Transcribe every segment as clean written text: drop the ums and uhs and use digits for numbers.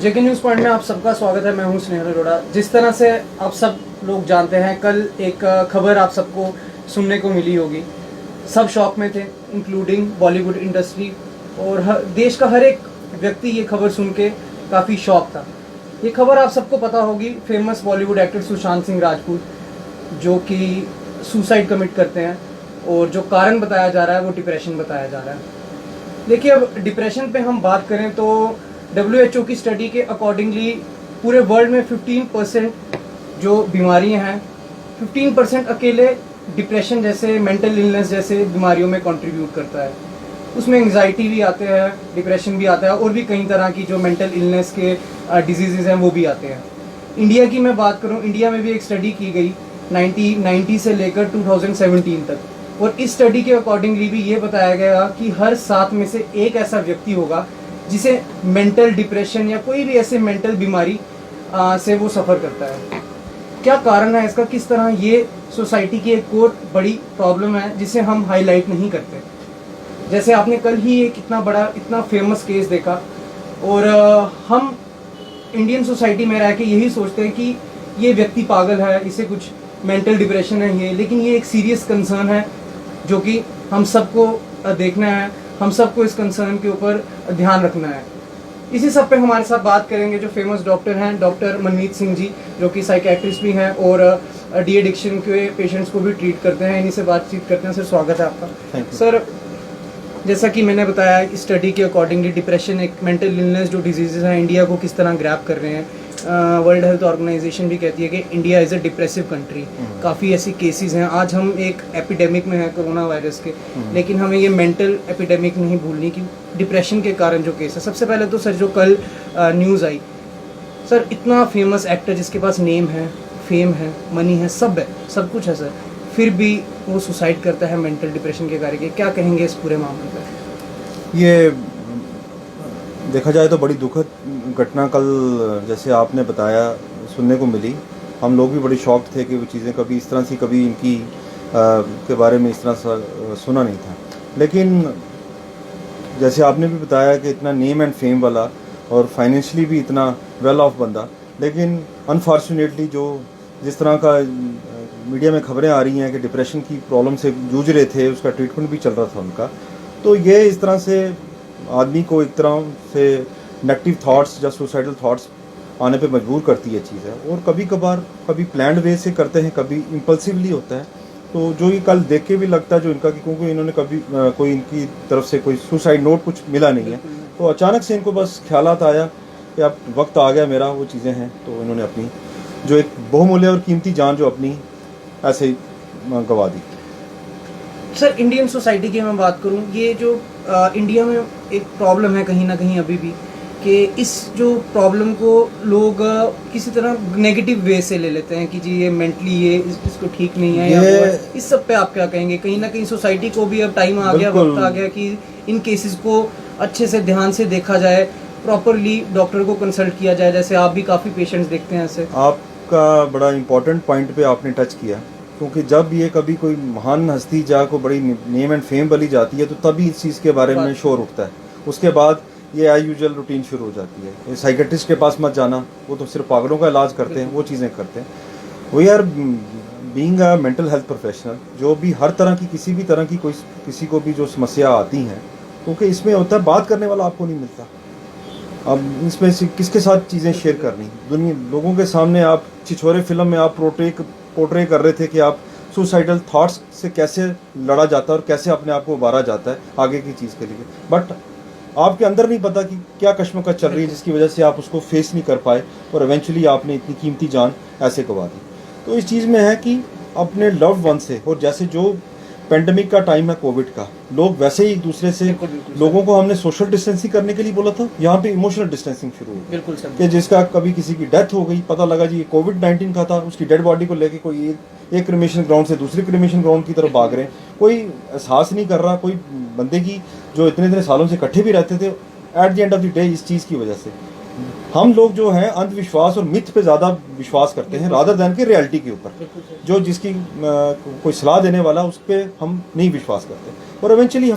जेके news point में आप सबका स्वागत है। मैं हूं स्नेहल अरोड़ा। जिस तरह से आप सब लोग जानते हैं, कल एक खबर आप सबको सुनने को मिली होगी। सब शॉक में थे, इंक्लूडिंग बॉलीवुड इंडस्ट्री, और देश का हर एक व्यक्ति ये खबर सुन के काफ़ी शॉक था। ये खबर आप सबको पता होगी, फेमस बॉलीवुड एक्टर सुशांत सिंह राजपूत जो कि सुसाइड कमिट करते हैं, और जो कारण बताया जा रहा है वो डिप्रेशन बताया जा रहा है। देखिए, अब डिप्रेशन पे हम बात करें तो WHO की स्टडी के अकॉर्डिंगली पूरे वर्ल्ड में 15% जो बीमारियां हैं, 15% अकेले डिप्रेशन जैसे मेंटल इलनेस जैसे बीमारियों में कंट्रीब्यूट करता है। उसमें एंजाइटी भी आते हैं, डिप्रेशन भी आता है, और भी कई तरह की जो मेंटल इलनेस के डिजीज़ हैं वो भी आते हैं। इंडिया की मैं बात करूं, इंडिया में भी एक स्टडी की गई 1990 से लेकर 2017 तक, और इस स्टडी के अकॉर्डिंगली भी ये बताया गया कि हर 7 में से एक ऐसा व्यक्ति होगा जिसे मेंटल डिप्रेशन या कोई भी ऐसे मेंटल बीमारी से वो सफ़र करता है। क्या कारण है इसका, किस तरह ये सोसाइटी की एक और बड़ी प्रॉब्लम है जिसे हम हाईलाइट नहीं करते। जैसे आपने कल ही एक इतना बड़ा इतना फेमस केस देखा, और हम इंडियन सोसाइटी में रह के यही सोचते हैं कि ये व्यक्ति पागल है, इसे कुछ मेंटल डिप्रेशन है ये, लेकिन ये एक सीरियस कंसर्न है जो कि हम सबको देखना है, हम सबको इस कंसर्न के ऊपर ध्यान रखना है। इसी सब पे हमारे साथ बात करेंगे जो फेमस डॉक्टर हैं, डॉक्टर मनमीत सिंह जी, जो कि साइकेट्रिस्ट भी हैं और डी एडिक्शन के पेशेंट्स को भी ट्रीट करते हैं। इन्हीं से बातचीत करते हैं। सर, स्वागत है आपका। सर, जैसा कि मैंने बताया, इस स्टडी के अकॉर्डिंगली डिप्रेशन एक मेंटल इलनेस जो डिजीज़ हैं इंडिया को किस तरह ग्रैब कर रहे हैं। वर्ल्ड हेल्थ ऑर्गेनाइजेशन भी कहती है कि India is a depressive country. काफ़ी ऐसी केसेस हैं। आज हम एक एपिडेमिक में हैं कोरोना वायरस के, लेकिन हमें ये मेंटल एपिडेमिक नहीं भूलनी कि डिप्रेशन के कारण जो केस है। सबसे पहले तो सर, जो कल न्यूज़ आई, सर इतना फेमस एक्टर जिसके पास नेम है, फेम है, मनी है, सब कुछ है सर, फिर भी वो सुसाइड करता है मेंटल डिप्रेशन के कारण। क्या कहेंगे इस पूरे मामले पर? ये देखा जाए तो बड़ी दुखद घटना कल जैसे आपने बताया सुनने को मिली। हम लोग भी बड़ी शॉक्ड थे कि वो चीज़ें कभी इस तरह से कभी इनकी के बारे में इस तरह सा सुना नहीं था। लेकिन जैसे आपने भी बताया कि इतना नेम एंड फेम वाला और फाइनेंशियली भी इतना वेल ऑफ बंदा, लेकिन अनफॉर्चुनेटली जो जिस तरह का मीडिया में खबरें आ रही हैं कि डिप्रेशन की प्रॉब्लम से जूझ रहे थे, उसका ट्रीटमेंट भी चल रहा था उनका, तो ये इस तरह से आदमी को एक तरह से नेगेटिव थॉट्स या सुसाइडल थॉट्स आने पे मजबूर करती है चीज़ है। और कभी कभार कभी प्लान्ड वे से करते हैं, कभी इम्पल्सिवली होता है। तो जो ये कल देख के भी लगता है जो इनका कि क्योंकि इन्होंने कभी कोई इनकी तरफ से कोई सुसाइड नोट कुछ मिला नहीं है, तो अचानक से इनको बस ख्यालात आया कि अब वक्त आ गया मेरा, वो चीज़ें हैं। तो इन्होंने अपनी जो एक बहुमूल्य और कीमती जान जो अपनी ऐसे ही गंवा दी। सर, इंडियन सोसाइटी की मैं बात करूं, ये जो इंडिया में एक प्रॉब्लम है कहीं ना कहीं अभी भी, कि इस जो प्रॉब्लम को लोग किसी तरह नेगेटिव वे से ले लेते हैं कि जी ये मेंटली ये इसको ठीक नहीं है या वो है। इस सब पे आप क्या कहेंगे? कहीं ना कहीं सोसाइटी को भी अब टाइम आ गया, वक्त आ गया कि इन केसेस को अच्छे से ध्यान से देखा जाए, प्रॉपरली डॉक्टर को कंसल्ट किया जाए। जैसे आप भी काफ़ी पेशेंट्स देखते हैं ऐसे। आपका बड़ा इंपॉर्टेंट पॉइंट पे आपने टच किया, क्योंकि जब ये कभी कोई महान हस्ती जा को बड़ी नेम एंड फेम वाली जाती है तो तभी इस चीज़ के बारे में शोर उठता है। उसके बाद ये एज यूजुअल रूटीन शुरू हो जाती है। ये साइकेट्रिस्ट के पास मत जाना, वो तो सिर्फ पागलों का इलाज करते हैं, वो चीज़ें करते हैं। We are being a mental health professional, जो भी हर तरह की किसी भी तरह की कोई किसी को भी जो समस्या आती हैं, क्योंकि इसमें होता है बात करने वाला आपको नहीं मिलता। अब इसमें से किसके साथ चीज़ें शेयर करनी, दुनिया लोगों के सामने आप छिछोरे फिल्म में आप पोर्ट्रे कर रहे थे कि आप सुसाइडल थॉट्स से कैसे लड़ा जाता है और कैसे अपने आप को उबारा जाता है आगे की चीज़ के लिए, बट आपके अंदर नहीं पता कि क्या कश्मकश चल रही है जिसकी वजह से आप उसको फेस नहीं कर पाए और इवेंचुअली आपने इतनी कीमती जान ऐसे गंवा दी। तो इस चीज़ में है कि अपने लव्ड वन से, और जैसे जो पेंडेमिक का टाइम है कोविड का, लोग वैसे ही एक दूसरे से, लोगों को हमने सोशल डिस्टेंसिंग करने के लिए बोला था, यहाँ पे इमोशनल डिस्टेंसिंग शुरू हो बिल्कुल कि जिसका कभी किसी की डेथ हो गई, पता लगा जी ये कोविड-19 का था, उसकी डेड बॉडी को लेके कोई एक क्रिमेशन ग्राउंड से दूसरे क्रिमेशन ग्राउंड की तरफ भाग रहे हैं, कोई एहसास नहीं कर रहा, कोई बंदे की जो इतने सालों से इकट्ठे भी रहते थे, at the end of the day इस चीज़ की वजह से हम लोग जो हैं अंधविश्वास और मिथ पे ज़्यादा विश्वास करते हैं रादर दैन के रियलिटी के ऊपर। जो जिसकी कोई सलाह देने वाला उस पर हम नहीं विश्वास करते, और इवेंचुअली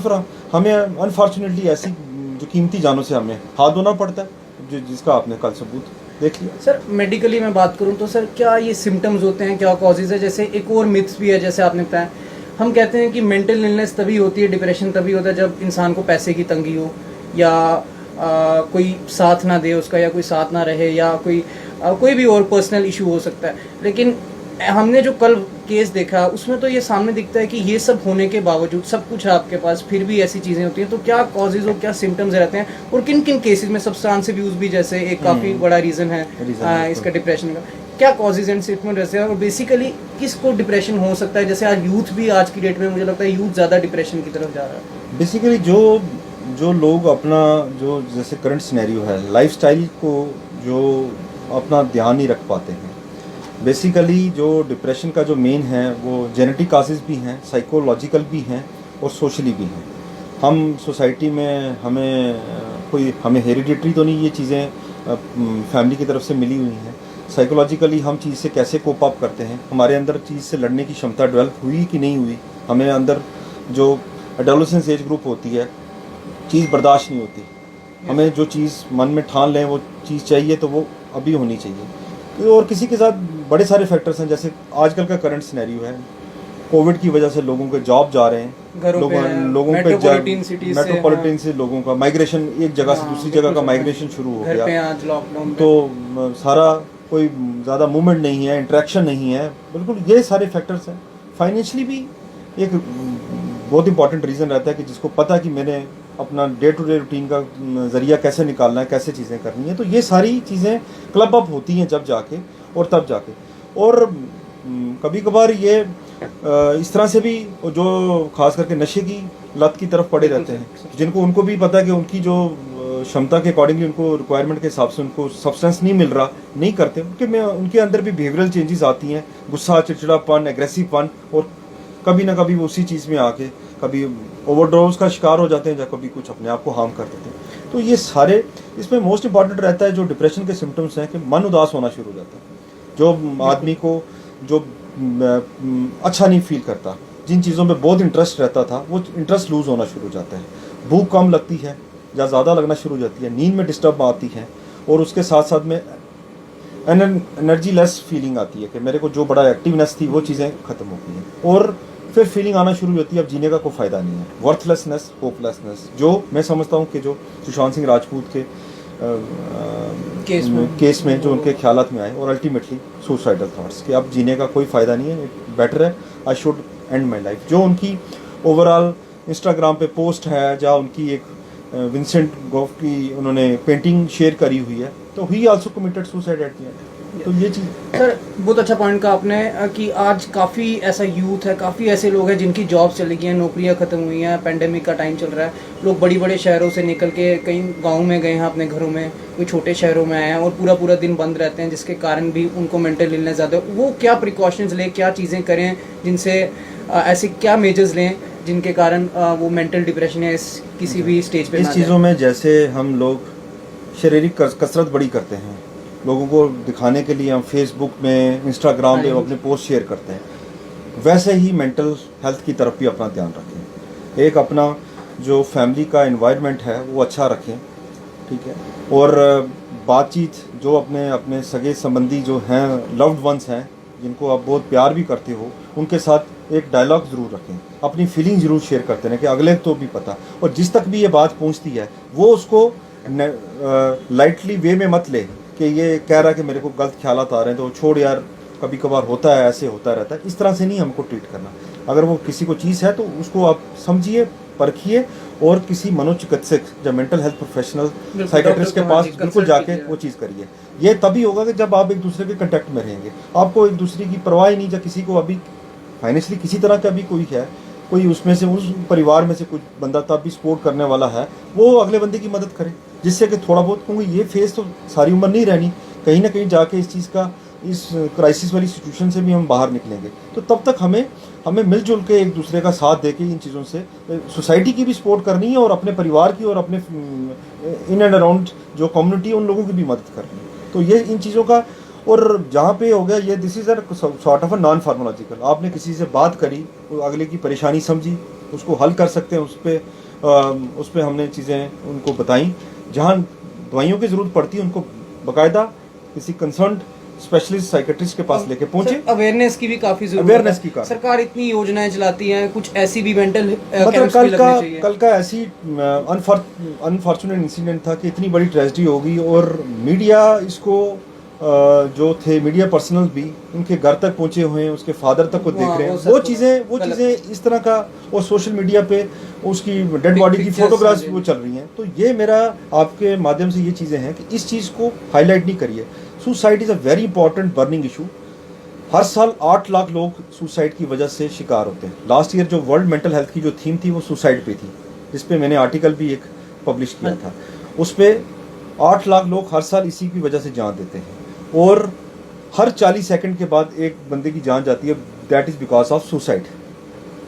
हमें अनफॉर्चुनेटली ऐसी जो कीमती जानों से हमें हाथ धोना पड़ता है, जिसका आपने कल सबूत देख लिया। सर मेडिकली मैं बात करूं तो सर क्या ये सिम्टम्स होते हैं, क्या कॉजेज है? जैसे एक और मिथ्स भी है, जैसे आपने बताया, हम कहते हैं कि मेंटल इलनेस तभी होती है, डिप्रेशन तभी होता है जब इंसान को पैसे की तंगी हो, या कोई साथ ना दे उसका, या कोई साथ ना रहे, या कोई भी और पर्सनल इशू हो सकता है। लेकिन हमने जो कल केस देखा उसमें तो ये सामने दिखता है कि ये सब होने के बावजूद, सब कुछ है आपके पास, फिर भी ऐसी चीज़ें होती हैं। तो क्या कॉजेज और क्या सिम्टम्स रहते हैं, और किन किन केसेस में सब्सटेंसिव यूज भी जैसे एक काफ़ी बड़ा रीज़न है इसका डिप्रेशन का, क्या कॉजेज एंड सिम्टम्स रहते हैं, और बेसिकली किसको डिप्रेशन हो सकता है? जैसे आज यूथ भी, आज की डेट में मुझे लगता है यूथ ज़्यादा डिप्रेशन की तरफ जा रहा है। बेसिकली जो लोग अपना जो जैसे करंट सिनेरियो है, लाइफस्टाइल को जो अपना ध्यान नहीं रख पाते हैं, बेसिकली जो डिप्रेशन का जो मेन है वो जेनेटिक काजेज़ भी हैं, साइकोलॉजिकल भी हैं और सोशली भी हैं। हम सोसाइटी में हमें हेरिडिटरी तो नहीं, ये चीज़ें फैमिली की तरफ से मिली हुई हैं। साइकोलॉजिकली हम चीज़ से कैसे कोप अप करते हैं, हमारे अंदर चीज़ से लड़ने की क्षमता डेवलप हुई कि नहीं हुई, हमें अंदर जो एडोलेसेंस एज ग्रुप होती है, चीज़ बर्दाश्त नहीं होती, हमें जो चीज़ मन में ठान लें वो चीज़ चाहिए तो वो अभी होनी चाहिए। और किसी के साथ बड़े सारे फैक्टर्स हैं, जैसे आजकल का करंट सिनेरियो है, कोविड की वजह से लोगों के जॉब जा रहे हैं, लोगों पे मेट्रोपॉलिटन से लोगों का माइग्रेशन, एक जगह से दूसरी जगह का माइग्रेशन शुरू हो गया, तो सारा कोई ज़्यादा मूवमेंट नहीं है, इंटरेक्शन नहीं है, बिल्कुल ये सारे फैक्टर्स हैं। फाइनेंशियली भी एक बहुत इंपॉर्टेंट रीज़न रहता है कि जिसको पता कि मैंने अपना डे टू डे रूटीन का ज़रिया कैसे निकालना है, कैसे चीज़ें करनी है, तो ये सारी चीज़ें क्लब अप होती हैं जब जाके और तब जाके। और कभी कभार ये इस तरह से भी जो खास करके नशे की लत की तरफ पड़े रहते हैं, जिनको उनको भी पता है कि उनकी जो क्षमता के अकॉर्डिंगली उनको रिक्वायरमेंट के हिसाब से उनको सब्सटेंस नहीं मिल रहा, नहीं करते, उनके अंदर भी बिहेवियरल चेंजेस आती हैं, गुस्सा, चिड़चिड़ापन, एग्रेसिवपन, और कभी ना कभी वो उसी चीज़ में आके कभी ओवरडोज का शिकार हो जाते हैं, या कभी कुछ अपने आप को हार्म कर देते हैं। तो ये सारे, इसमें मोस्ट इंपॉर्टेंट रहता है जो डिप्रेशन के सिम्टम्स हैं कि मन उदास होना शुरू हो जाता है, जो आदमी को जो अच्छा नहीं फील करता, जिन चीज़ों में बहुत इंटरेस्ट रहता था वो इंटरेस्ट लूज़ होना शुरू हो जाता है, भूख कम लगती है या ज़्यादा लगना शुरू हो जाती है, नींद में डिस्टर्ब आती है, और उसके साथ साथ में एनर्जी लेस फीलिंग आती है कि मेरे को जो बड़ा एक्टिवनेस थी वो चीज़ें ख़त्म हो गई हैं, और फिर फीलिंग आना शुरू होती है अब जीने का कोई फ़ायदा नहीं है, वर्थलेसनेस, होपलेसनेस, जो मैं समझता हूँ कि जो सुशांत सिंह राजपूत के केस में जो उनके ख्यालात में आए, और अल्टीमेटली सुसाइडल थॉट्स कि अब जीने का कोई फ़ायदा नहीं है, बेटर है I should and my life. जो उनकी ओवरऑल इंस्टाग्राम पे पोस्ट है, जहाँ उनकी एक विंसेंट गॉफ की उन्होंने पेंटिंग शेयर करी हुई है, तो ही also committed suicide at the end. तो ये चीज़ सर बहुत अच्छा पॉइंट कहा आपने कि आज काफ़ी ऐसा यूथ है, काफ़ी ऐसे लोग हैं जिनकी जॉब चली गई हैं, नौकरियां ख़त्म हुई हैं, पेंडेमिक का टाइम चल रहा है, लोग बड़ी बड़े शहरों से निकल के कहीं गाँव में गए हैं अपने घरों में, कोई छोटे शहरों में आए हैं, और पूरा पूरा दिन बंद रहते हैं, जिसके कारण भी उनको मेंटल इलनेस ज़्यादा है। वो क्या प्रिकॉशंस लें, क्या चीज़ें करें, जिनसे ऐसे क्या मेजर्स लें जिनके कारण वो मेंटल डिप्रेशन या किसी भी स्टेज पे? इस चीज़ों में जैसे हम लोग शारीरिक कसरत बड़ी करते हैं, लोगों को दिखाने के लिए हम फेसबुक में, इंस्टाग्राम पे अपने पोस्ट शेयर करते हैं, वैसे ही मेंटल हेल्थ की तरफ भी अपना ध्यान रखें। एक अपना जो फैमिली का एनवायरनमेंट है वो अच्छा रखें, ठीक है, और बातचीत जो अपने सगे संबंधी जो हैं, लव्ड वंस हैं, जिनको आप बहुत प्यार भी करते हो, उनके साथ एक डायलॉग ज़रूर रखें, अपनी फीलिंग ज़रूर शेयर करते रहें कि अगले को भी पता, और जिस तक भी ये बात पहुंचती है वो उसको लाइटली वे में मत ले कि ये कह रहा है कि मेरे को गलत ख्यालात आ रहे हैं तो छोड़ यार, कभी कभार होता है, ऐसे होता रहता है, इस तरह से नहीं हमको ट्रीट करना। अगर वो किसी को चीज़ है तो उसको आप समझिए, परखिए, और किसी मनोचिकित्सक या मेंटल हेल्थ प्रोफेशनल साइकेट्रिस्ट के पास बिल्कुल जाके वो चीज़ करिए। ये तभी होगा कि जब आप एक दूसरे के कंटेक्ट में रहेंगे, आपको एक दूसरे की परवाह ही नहीं, जब किसी को अभी फाइनेंशियली किसी तरह का भी कोई है, कोई उसमें से उस परिवार में से कुछ बंदा तब भी सपोर्ट करने वाला है, वो अगले बंदे की मदद करे, जिससे कि थोड़ा बहुत, क्योंकि ये फेस तो सारी उम्र नहीं रहनी, कहीं ना कहीं जाके इस चीज़ का, इस क्राइसिस वाली सिचुएशन से भी हम बाहर निकलेंगे। तो तब तक हमें मिलजुल के एक दूसरे का साथ दे के इन चीज़ों से सोसाइटी की भी सपोर्ट करनी है, और अपने परिवार की और अपने इन एंड अराउंड जो कम्युनिटी है उन लोगों की भी मदद करनी है। तो ये इन चीज़ों का, और जहाँ पे हो गया ये, this is a sort of a non pharmacological, आपने किसी से बात करी, अगले की परेशानी समझी, उसको हल कर सकते हैं, उस पर हमने चीज़ें उनको बताई, जहाँ दवाइयों की ज़रूरत पड़ती है, उनको बाकायदा किसी कंसर्न स्पेशलिस्ट साइकेट्रिस्ट के पास लेके पहुंचे। अवेयरनेस की भी काफी जरूरत अवेयरनेस है। की काफी। सरकार इतनी योजनाएं चलाती है, कुछ ऐसी भी मेंटल मतलब कल का ऐसी अनफॉर्चुनेट इंसिडेंट था कि इतनी बड़ी ट्रेजेडी हो गई और मीडिया इसको जो थे मीडिया पर्सनल भी उनके घर तक पहुंचे हुए हैं, उसके फादर तक को देख रहे हैं। वो चीज़ें इस तरह का, और सोशल मीडिया पे उसकी डेड बॉडी की फोटोग्राफ्स वो चल रही हैं। तो ये मेरा आपके माध्यम से ये चीज़ें हैं कि इस चीज़ को हाईलाइट नहीं करिए। Suicide is a very important burning issue. हर साल 8 लाख लोग सुसाइड की वजह से शिकार होते हैं। लास्ट ईयर जो वर्ल्ड मेंटल हेल्थ की जो थीम थी वो सुसाइड पे थी, जिस पे मैंने आर्टिकल भी एक पब्लिश किया था। उस पर 8 लाख लोग हर साल इसी की वजह से जान देते हैं और हर 40 सेकंड के बाद एक बंदे की जान जाती है। That is because of suicide.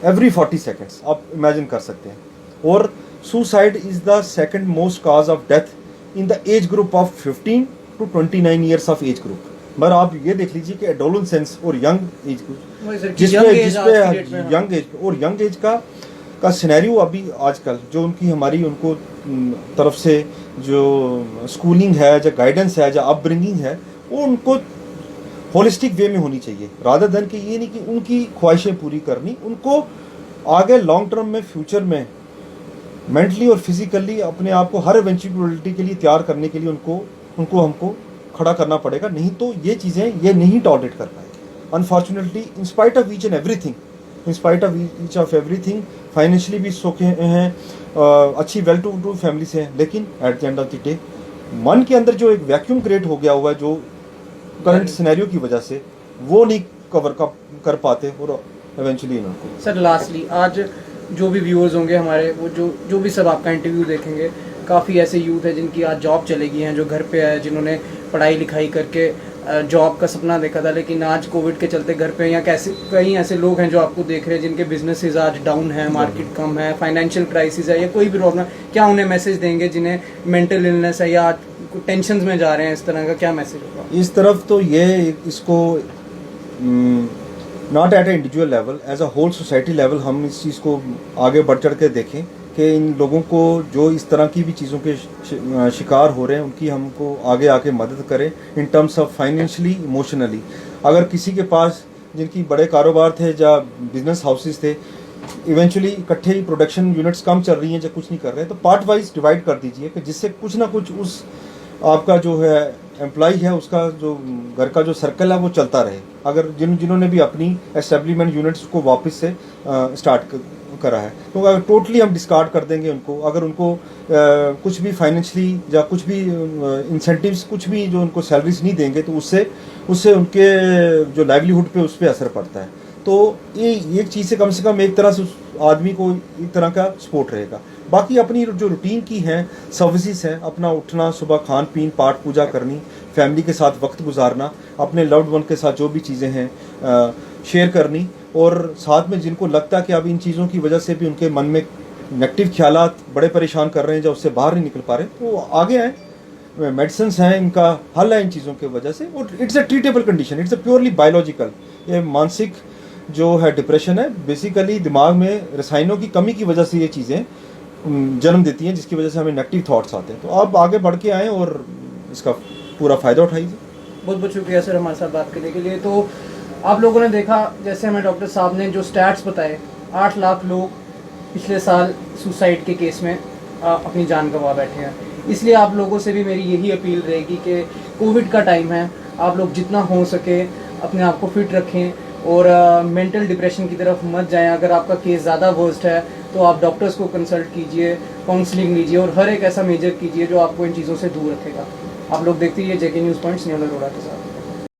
Every 40 seconds आप इमेजिन कर सकते हैं। और suicide is the second most cause of death in the age group of 15 to 29 years of age group. मगर आप ये देख लीजिए कि एडोलेसेंस और यंग एज ग्रुप, जिसपे यंग एज का सिनेरियो अभी आजकल जो उनको तरफ से जो स्कूलिंग है, जो गाइडेंस है, जो अपब्रिंगिंग है, वो उनको होलिस्टिक वे में होनी चाहिए, रादर देन कि ये नहीं कि उनकी ख्वाहिशें पूरी करनी। उनको आगे लॉन्ग टर्म में, फ्यूचर में मेंटली और फिजिकली अपने आप को हर इवेंचुअलिटी के लिए तैयार करने के लिए हमको खड़ा करना पड़ेगा। नहीं तो ये चीज़ें ये नहीं टॉलरेट कर पाएगी। Unfortunately in spite of each and everything financially भी सोखे हैं, अच्छी वेल टू डू फैमिली से हैं, लेकिन at the end of the day मन के अंदर जो एक वैक्यूम क्रिएट हो गया हुआ है, जो करंट सिनेरियो की वजह से वो नहीं कवर कर पाते और इवेंचुअली इनको। सर लास्टली, आज जो भी व्यूअर्स होंगे हमारे, वो जो भी सब आपका इंटरव्यू देखेंगे, काफ़ी ऐसे यूथ है जिनकी आज जॉब चलेगी हैं, जो घर पे है, जिन्होंने पढ़ाई लिखाई करके जॉब का सपना देखा था, लेकिन आज कोविड के चलते घर पे, या कई ऐसे लोग हैं जो आपको देख रहे हैं जिनके बिजनेसेस आज डाउन है, मार्केट कम है, फाइनेंशियल क्राइसिस है, या कोई भी प्रॉब्लम, क्या उन्हें मैसेज देंगे जिन्हें मेंटल इलनेस है या टेंशन में जा रहे हैं, इस तरह का क्या मैसेज होगा? इस तरफ तो ये इसको not at a individual level, as a whole society level हम इस चीज़ को आगे बढ़ चढ़ के देखें कि इन लोगों को जो इस तरह की भी चीज़ों के शिकार हो रहे हैं उनकी हमको आगे आके मदद करें in terms of financially, emotionally. अगर किसी के पास जिनकी बड़े कारोबार थे या बिजनेस हाउसेस थे, इवेंचुअली इकट्ठे ही प्रोडक्शन यूनिट्स कम चल रही हैं या कुछ नहीं कर रहे हैं, तो पार्ट वाइज डिवाइड कर दीजिए कि जिससे कुछ ना कुछ उस आपका जो है एम्प्लॉय है उसका जो घर का जो सर्कल है वो चलता रहे। अगर जिन्होंने भी अपनी एस्टेब्लिशमेंट यूनिट्स को वापस से स्टार्ट करा है, तो अगर टोटली हम डिस्कार्ड कर देंगे उनको, अगर उनको कुछ भी फाइनेंशियली या कुछ भी इंसेंटिव्स, कुछ भी जो उनको सैलरीज नहीं देंगे, तो उससे उनके जो लाइवलीहुड पे उस पर असर पड़ता है। तो ये एक चीज़ से कम एक तरह से उस आदमी को एक तरह का सपोर्ट रहेगा। बाकी अपनी जो रूटीन की हैं सर्विसेज हैं, अपना उठना, सुबह खान पीन, पाठ पूजा करनी, फैमिली के साथ वक्त गुजारना, अपने लव्ड वन के साथ जो भी चीज़ें हैं शेयर करनी, और साथ में जिनको लगता है कि अब इन चीज़ों की वजह से भी उनके मन में नेगेटिव ख्यालात बड़े परेशान कर रहे हैं, जब उससे बाहर नहीं निकल पा रहे, तो आगे आए। मेडिसिन्स हैं, इनका हल है इन चीज़ों की वजह से, और it's a treatable condition, it's a purely biological. ये मानसिक जो है डिप्रेशन है, बेसिकली दिमाग में रसायनों की कमी की वजह से ये चीज़ें जन्म देती हैं, जिसकी वजह से हमें नेगेटिव थॉट्स आते हैं। तो आप आगे बढ़ के आएँ और इसका पूरा फ़ायदा उठाइए। बहुत बहुत शुक्रिया सर हमारे साथ बात करने के लिए। तो आप लोगों ने देखा, जैसे हमें डॉक्टर साहब ने जो स्टैट्स बताए, 8 लाख लोग पिछले साल सुसाइड के केस में अपनी जान गंवा बैठे हैं। इसलिए आप लोगों से भी मेरी यही अपील रहेगी कि कोविड का टाइम है, आप लोग जितना हो सके अपने आप को फिट रखें और मेंटल डिप्रेशन की तरफ मत जाएं। अगर आपका केस ज़्यादा वर्स्ट है तो आप डॉक्टर्स को कंसल्ट कीजिए, काउंसलिंग लीजिए और हर एक ऐसा मेजर कीजिए जो आपको इन चीज़ों से दूर रखेगा। आप लोग देखते रहिए जेके न्यूज़ पॉइंट्स न्यूज़ अरोड़ा के साथ।